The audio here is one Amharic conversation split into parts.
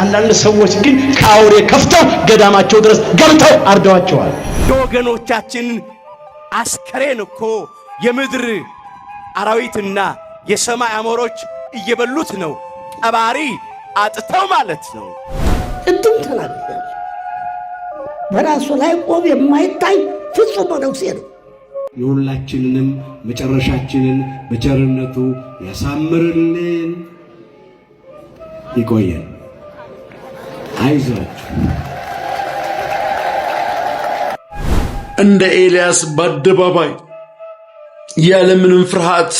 አንዳንድ ሰዎች ግን ካውሬ ከፍተው ገዳማቸው ድረስ ገብተው አርደዋቸዋል። የወገኖቻችን አስከሬን እኮ የምድር አራዊትና የሰማይ አሞሮች እየበሉት ነው። ቀባሪ አጥተው ማለት ነው። እንትን ተናግሯል። በራሱ ላይ ቆብ የማይታይ ፍጹም መነኩሴ ነው። የሁላችንንም መጨረሻችንን በቸርነቱ ያሳምርልን፣ ይቆየን። አይዟችሁ። እንደ ኤልያስ በአደባባይ ያለምንም ፍርሃት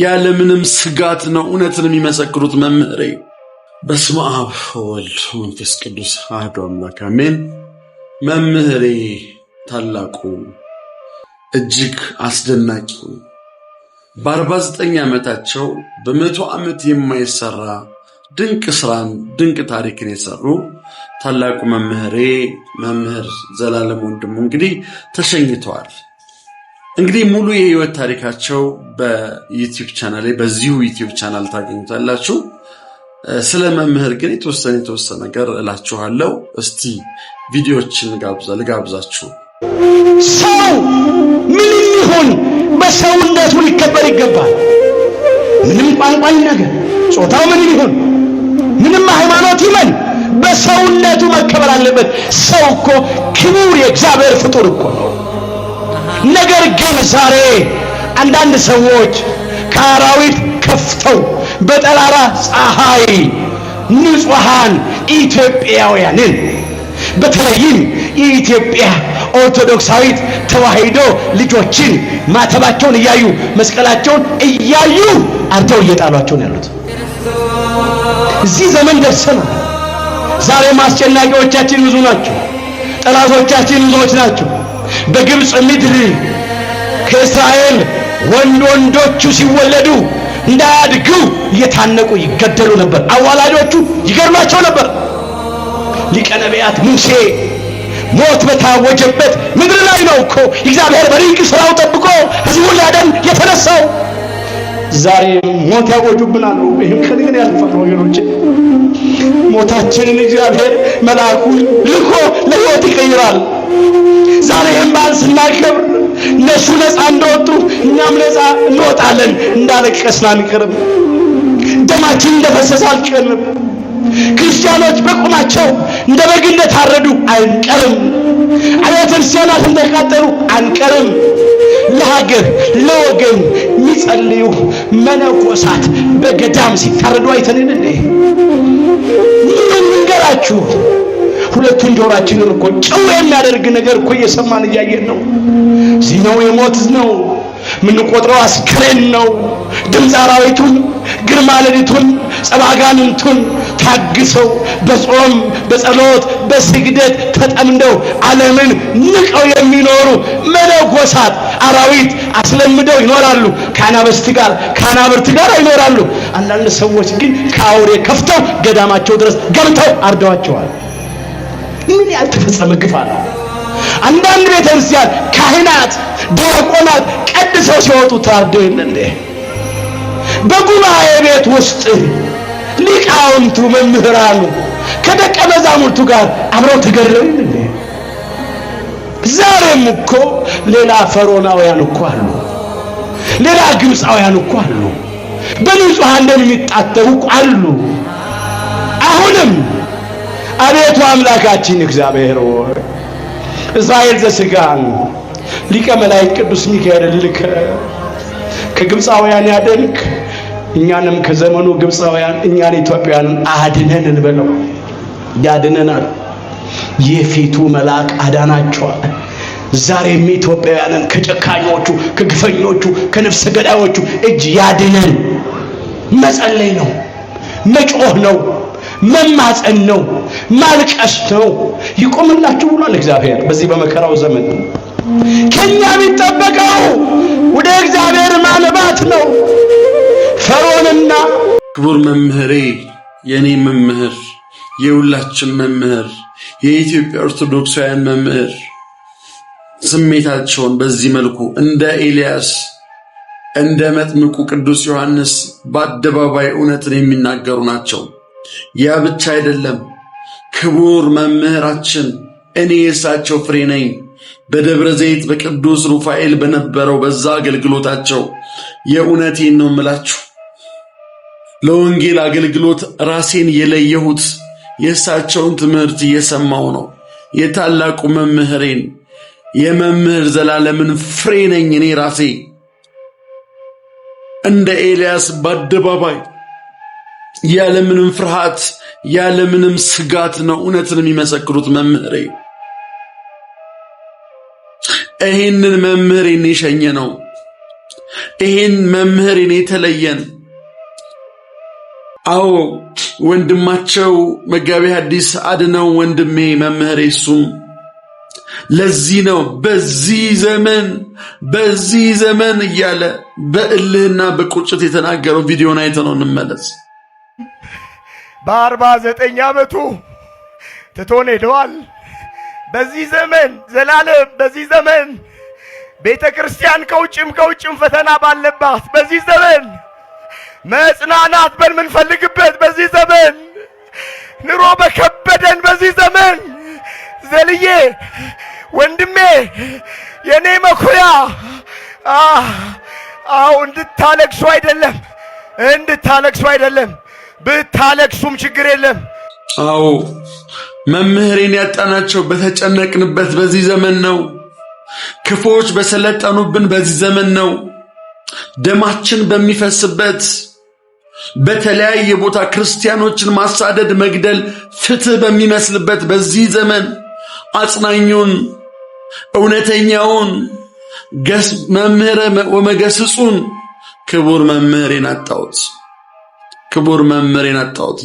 ያለምንም ስጋት ነው እውነትን የሚመሰክሩት መምህሬ። በስመ አብ ወወልድ ወመንፈስ ቅዱስ አሐዱ አምላክ አሜን። መምህሬ ታላቁ እጅግ አስደናቂው በ49 ዓመታቸው በ100 ዓመት የማይሰራ ድንቅ ስራን ድንቅ ታሪክን የሰሩ ታላቁ መምህሬ መምህር ዘላለም ወንድሙ እንግዲህ ተሸኝተዋል። እንግዲህ ሙሉ የህይወት ታሪካቸው በዩቲዩብ ቻናል ላይ በዚሁ ዩቲዩብ ቻናል ታገኙታላችሁ። ስለ መምህር ግን የተወሰነ ነገር እላችኋለሁ። እስቲ ቪዲዮዎችን ልጋብዛችሁ። ሰው ምንም ይሁን በሰውነቱ ሊከበር ይገባል። ምንም ቋንቋ ይናገር፣ ጾታው ምንም ይሁን፣ ምንም ሃይማኖት ይመን በሰውነቱ መከበር አለበት። ሰው እኮ ክቡር የእግዚአብሔር ፍጡር እኮ ነው። ነገር ግን ዛሬ አንዳንድ ሰዎች ከአራዊት ከፍተው በጠራራ ፀሐይ ንጹሃን ኢትዮጵያውያንን በተለይም የኢትዮጵያ ኦርቶዶክሳዊት ተዋሕዶ ልጆችን ማተባቸውን እያዩ መስቀላቸውን እያዩ አርተው እየጣሏቸው ነው ያሉት። እዚህ ዘመን ደርሰናል። ዛሬ አስጨናቂዎቻችን ብዙ ናቸው። ጠላቶቻችን ብዙዎች ናቸው። በግብፅ ምድር ከእስራኤል ወንዶቹ ሲወለዱ እንዳያድጉ እየታነቁ ይገደሉ ነበር። አዋላጆቹ ይገርማቸው ነበር። ሊቀ ነቢያት ሙሴ ሞት በታወጀበት ምድር ላይ ነው እኮ እግዚአብሔር በድንቅ ስራው ጠብቆ ሕዝቡን ሊያድን የተነሳው። ዛሬ ሞት ያወጁብናል። ይህም ከዚህ ያልፋል ወገኖች። ሞታችንን እግዚአብሔር መልአኩን ልኮ ለሕይወት ይቀይራል። ዛሬ በዓል ስናከብር እነሱ ነፃ እንደወጡ እኛም ነፃ እንወጣለን። እንዳለቀስን አንቀርም። ደማችን እንደፈሰሰ አልቀርም። ክርስቲያኖች በቁማቸው እንደ በግ እንደታረዱ አንቀርም። አብያተ ክርስቲያናት እንደተቃጠሉ አንቀርም። ለሀገር ለወገን የሚጸልዩ መነኮሳት በገዳም ሲታረዱ አይተንን እንዴ? ምን እንገራችሁ? ሁለቱን ጆሮአችንን እኮ ጭው የሚያደርግ ነገር እኮ እየሰማን እያየን ነው። እዚህ ነው የሞት ነው ምንቆጥረው አስክሬን ነው። ድምፅ አራዊቱን ግርማ ሌሊቱን ጸባጋንንቱን ታግሰው በጾም በጸሎት በስግደት ተጠምደው ዓለምን ንቀው የሚኖሩ መነኮሳት አራዊት አስለምደው ይኖራሉ። ከአናብርት ጋር ይኖራሉ። አንዳንድ ሰዎች ግን ከአውሬ ከፍተው ገዳማቸው ድረስ ገብተው አርደዋቸዋል። ምን ያልተፈጸመ ግፍ አለ? አንዳንድ ቤተክርስቲያን ካህናት ዲያቆናት ቀድሰው ሲወጡ ታርደው እንዴ? በጉባኤ ቤት ውስጥ ሊቃውንቱ መምህራኑ ከደቀ መዛሙርቱ ጋር አብረው ተገድለው እንዴ? ዛሬም እኮ ሌላ ፈሮናውያን እኮ አሉ፣ ሌላ ግብፃውያን እኮ አሉ፣ በንጹሃን ደም የሚጣተሩ አሉ። አሁንም አቤቱ አምላካችን እግዚአብሔር ሆይ እስራኤል ዘሥጋን ሊቀ መላእክት ቅዱስ ሚካኤል ልከ ከግብፃውያን ያደንክ እኛንም ከዘመኑ ግብፃውያን እኛን ኢትዮጵያውያንን አድነን እንበለው። ያድነናል። የፊቱ መልአክ አዳናቸዋል። ዛሬም ኢትዮጵያውያንን ከጨካኞቹ ከግፈኞቹ ከነፍሰ ገዳዮቹ እጅ ያድነን። መጸለይ ነው፣ መጮህ ነው፣ መማፀን ነው፣ ማልቀስ ነው። ይቆምላችሁ ብሏል እግዚአብሔር በዚህ በመከራው ዘመን። ከኛ የሚጠበቀው ወደ እግዚአብሔር ማንባት ነው። ፈርዖንና ክቡር መምህሬ፣ የኔ መምህር፣ የሁላችን መምህር፣ የኢትዮጵያ ኦርቶዶክሳውያን መምህር ስሜታቸውን በዚህ መልኩ እንደ ኤልያስ እንደ መጥምቁ ቅዱስ ዮሐንስ በአደባባይ እውነትን የሚናገሩ ናቸው። ያ ብቻ አይደለም፣ ክቡር መምህራችን እኔ የእሳቸው ፍሬ ነኝ። በደብረ ዘይት በቅዱስ ሩፋኤል በነበረው በዛ አገልግሎታቸው የእውነቴን ነው የምላችሁ ለወንጌል አገልግሎት ራሴን የለየሁት የእሳቸውን ትምህርት እየሰማው ነው። የታላቁ መምህሬን የመምህር ዘላለምን ፍሬ ነኝ እኔ ራሴ። እንደ ኤልያስ በአደባባይ ያለምንም ፍርሃት ያለምንም ስጋት ነው እውነትን የሚመሰክሩት መምህሬ። ይህንን መምህሬን የሸኘ ነው። ይህን መምህሬን የተለየን። አዎ ወንድማቸው መጋቤ ሐዲስ አድነው ወንድሜ መምህሬ እሱም ለዚህ ነው በዚህ ዘመን እያለ በእልህና በቁጭት የተናገረው ቪዲዮን አይተነው እንመለስ። በ49 ዓመቱ ትቶን ሄደዋል። በዚህ ዘመን ዘላለም በዚህ ዘመን ቤተ ክርስቲያን ከውጭም ፈተና ባለባት በዚህ ዘመን መጽናናት በምንፈልግበት በዚህ ዘመን ኑሮ በከበደን በዚህ ዘመን ዘልዬ ወንድሜ የኔ መኩሪያ እንድታለቅሱ አይደለም ብታለቅሱም ችግር የለም። አዎ መምህሬን ያጣናቸው በተጨነቅንበት በዚህ ዘመን ነው። ክፎች በሰለጠኑብን በዚህ ዘመን ነው። ደማችን በሚፈስበት በተለያየ ቦታ ክርስቲያኖችን ማሳደድ፣ መግደል ፍትህ በሚመስልበት በዚህ ዘመን አጽናኙን እውነተኛውን መምህረ ወመገስጹን ክቡር መምህሬን አጣሁት።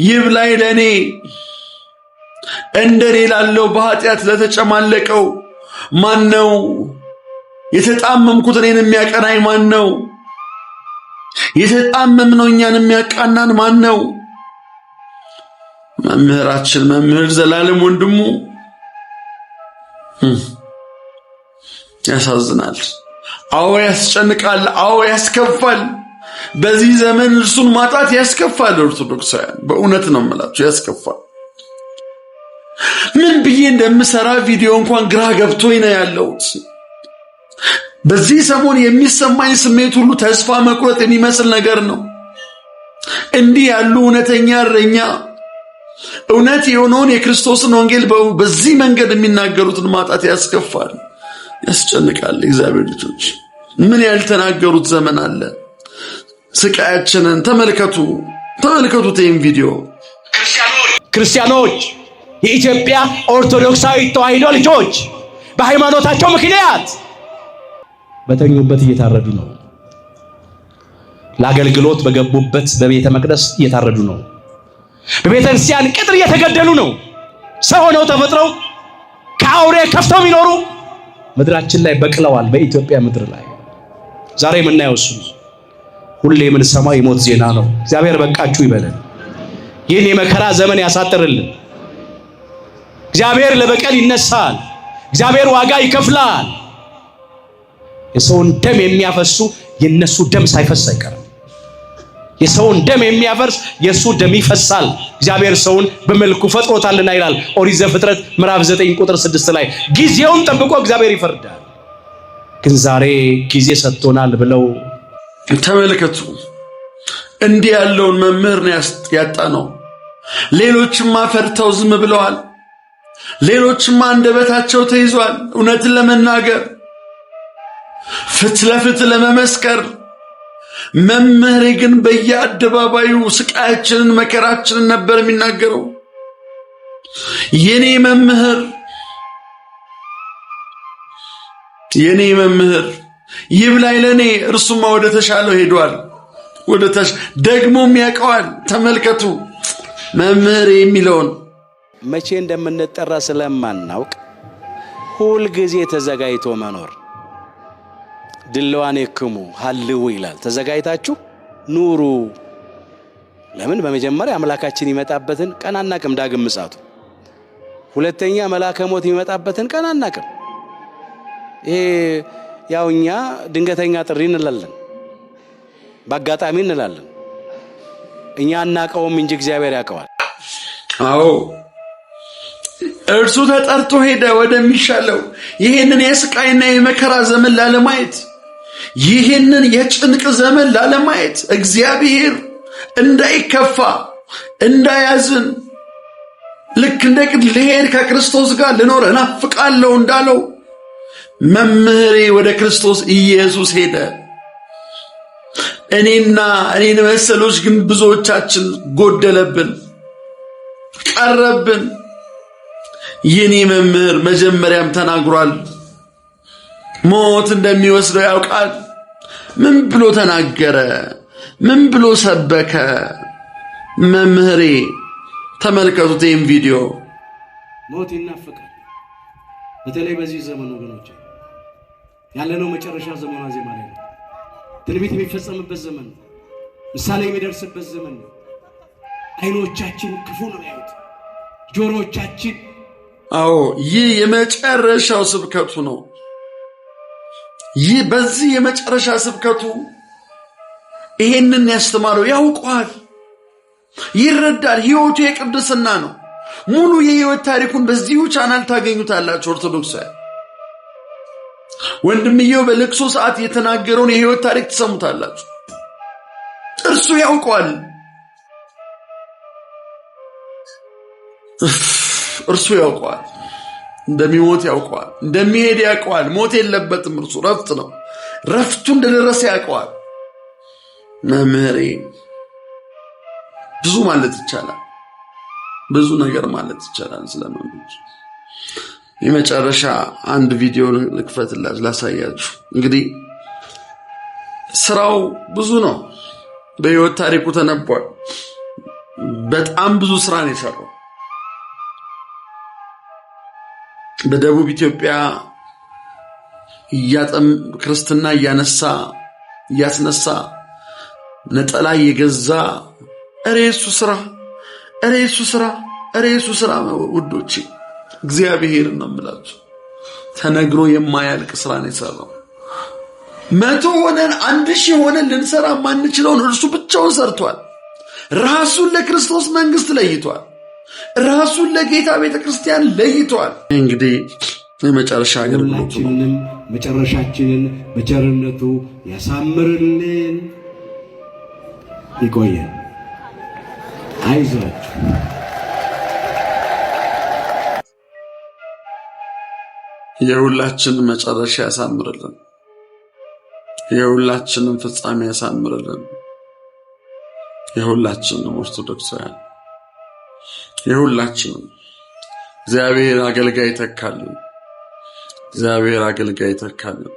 ይብላኝ ለኔ እንደኔ ላለው በኃጢአት ለተጨማለቀው ማን ነው? የተጣመምኩት እኔን የሚያቀናኝ ማን ነው? የተጣመምነው እኛን የሚያቃናን ማን ነው? መምህራችን መምህር ዘላለም ወንድሙ። ያሳዝናል። አዎ ያስጨንቃል። አዎ ያስከፋል። በዚህ ዘመን እርሱን ማጣት ያስከፋል። ኦርቶዶክሳውያን በእውነት ነው የምላችሁ ያስከፋል። ምን ብዬ እንደምሰራ ቪዲዮ እንኳን ግራ ገብቶኝ ነው ያለሁት። በዚህ ሰሞን የሚሰማኝ ስሜት ሁሉ ተስፋ መቁረጥ የሚመስል ነገር ነው። እንዲህ ያሉ እውነተኛ እረኛ እውነት የሆነውን የክርስቶስን ወንጌል በዚህ መንገድ የሚናገሩትን ማጣት ያስከፋል፣ ያስጨንቃል። እግዚአብሔር ልጆች ምን ያልተናገሩት ዘመን አለ። ስቃያችንን ተመልከቱት ይህን ቪዲዮ። ክርስቲያኖች የኢትዮጵያ ኦርቶዶክሳዊ ተዋሕዶ ልጆች በሃይማኖታቸው ምክንያት በተኙበት እየታረዱ ነው። ለአገልግሎት በገቡበት በቤተ መቅደስ እየታረዱ ነው። በቤተ ክርስቲያን ቅጥር እየተገደሉ ነው። ሰው ሆነው ተፈጥረው ከአውሬ ከፍተው የሚኖሩ ምድራችን ላይ በቅለዋል። በኢትዮጵያ ምድር ላይ ዛሬ የምናየው እሱ ሁሌ የምንሰማው የሞት ዜና ነው። እግዚአብሔር በቃችሁ ይበለን። ይህን የመከራ ዘመን ያሳጥርልን። እግዚአብሔር ለበቀል ይነሳል። እግዚአብሔር ዋጋ ይከፍላል። የሰውን ደም የሚያፈሱ የነሱ ደም ሳይፈስ አይቀርም። የሰውን ደም የሚያፈርስ የሱ ደም ይፈሳል። እግዚአብሔር ሰውን በመልኩ ፈጥሮታልና ይላል ኦሪት ዘፍጥረት ምዕራፍ 9 ቁጥር 6 ላይ። ጊዜውን ጠብቆ እግዚአብሔር ይፈርዳል። ግን ዛሬ ጊዜ ሰጥቶናል ብለው ተመልከቱ። እንዲህ ያለውን መምህር ያጣ ነው። ሌሎችማ ፈርተው ዝም ብለዋል። ሌሎችማ አንደበታቸው ተይዟል እውነትን ለመናገር ፍትህ ለፍትህ ለመመስከር። መምህሬ ግን በየአደባባዩ ስቃያችንን መከራችንን ነበር የሚናገረው። የኔ መምህር ይብላኝ ለኔ። እርሱማ ወደ ተሻለው ሄዷል። ደግሞም ያውቀዋል። ተመልከቱ መምህሬ የሚለውን። መቼ እንደምንጠራ ስለማናውቅ ሁል ጊዜ ተዘጋጅቶ መኖር። ድልዋን የክሙ ሀልው ይላል። ተዘጋጅታችሁ ኑሩ። ለምን? በመጀመሪያ አምላካችን ይመጣበትን ቀን አናቅም፣ ዳግም ምጽአቱ። ሁለተኛ መልአከ ሞት ይመጣበትን ቀን አናቅም። ይሄ ያው እኛ ድንገተኛ ጥሪ እንላለን፣ በአጋጣሚ እንላለን። እኛ አናቀውም እንጂ እግዚአብሔር ያውቀዋል። አዎ እርሱ ተጠርቶ ሄደ ወደሚሻለው ይህንን የስቃይና የመከራ ዘመን ላለማየት፣ ይህንን የጭንቅ ዘመን ላለማየት፣ እግዚአብሔር እንዳይከፋ እንዳያዝን፣ ልክ እንደ ልሄድ ከክርስቶስ ጋር ልኖር እናፍቃለሁ እንዳለው መምህሬ ወደ ክርስቶስ ኢየሱስ ሄደ። እኔን መሰሎች ግን ብዙዎቻችን ጎደለብን፣ ቀረብን። የኔ መምህር መጀመሪያም ተናግሯል። ሞት እንደሚወስደው ያውቃል። ምን ብሎ ተናገረ? ምን ብሎ ሰበከ? መምህሬ ተመልከቱት ይህን ቪዲዮ። ሞት ይናፍቃል። በተለይ በዚህ ዘመን ወገኖች ያለነው መጨረሻ ዘመኗ ዜማ ላይ ነው። ትንቢት የሚፈጸምበት ዘመን ነው። ምሳሌ የሚደርስበት ዘመን ነው። አይኖቻችን ክፉ ነው ያዩት፣ ጆሮዎቻችን አዎ ይህ የመጨረሻው ስብከቱ ነው። ይህ በዚህ የመጨረሻ ስብከቱ ይሄንን ያስተማረው ያውቀዋል፣ ይረዳል። ህይወቱ የቅድስና ነው። ሙሉ የህይወት ታሪኩን በዚሁ ቻናል ታገኙታላችሁ። ኦርቶዶክሳዊ ወንድምየው በልቅሶ ሰዓት የተናገረውን የህይወት ታሪክ ትሰሙታላችሁ። እርሱ ያውቀዋል። እርሱ ያውቀዋል። እንደሚሞት ያውቀዋል። እንደሚሄድ ያውቀዋል። ሞት የለበትም። እርሱ ረፍት ነው። ረፍቱ እንደደረሰ ያውቀዋል። መምህሬ ብዙ ማለት ይቻላል። ብዙ ነገር ማለት ይቻላል ስለመምህር። የመጨረሻ አንድ ቪዲዮ ልክፈትላችሁ ላሳያችሁ። እንግዲህ ስራው ብዙ ነው። በህይወት ታሪኩ ተነቧል። በጣም ብዙ ስራ ነው የሰራው። በደቡብ ኢትዮጵያ ክርስትና እያስነሳ ነጠላ እየገዛ እሬሱ ስራ ውዶቼ፣ እግዚአብሔር ነው የምላችሁ። ተነግሮ የማያልቅ ስራ ነው የሰራው። 100 ሆነን 1000 ሆነን ልንሰራ ማንችለውን እርሱ ብቻውን ሰርቷል። ራሱን ለክርስቶስ መንግስት ለይቷል። ራሱን ለጌታ ቤተክርስቲያን ለይቷል። እንግዲህ የመጨረሻ አገልግሎቱ ነው። መጨረሻችንን በቸርነቱ ያሳምርልን። ይቆየን። አይዟችሁ። የሁላችንን መጨረሻ ያሳምርልን። የሁላችንን ፍጻሜ ያሳምርልን። የሁላችንን ኦርቶዶክሳውያን የሁላችንም እግዚአብሔር አገልጋይ ተካልን። እግዚአብሔር አገልጋይ ተካልን።